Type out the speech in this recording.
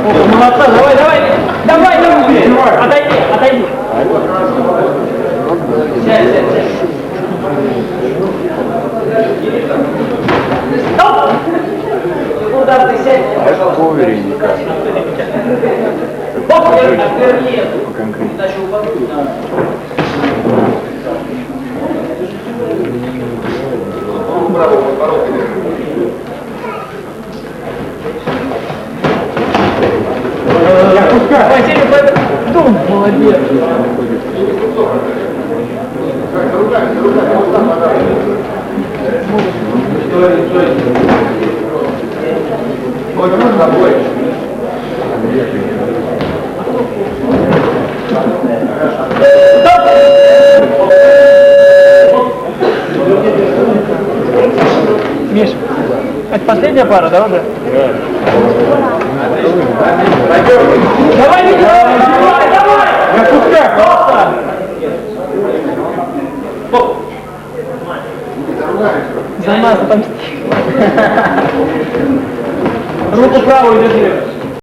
Молодца, давай, отойди. Сядь. Стоп! Куда ты сядь? А это поуверенника. Иначе упадут на... Василий Пойдун, молодец. Миш, это последняя пара, да, уже? Давай! За нас отомсти. Руку правую держи.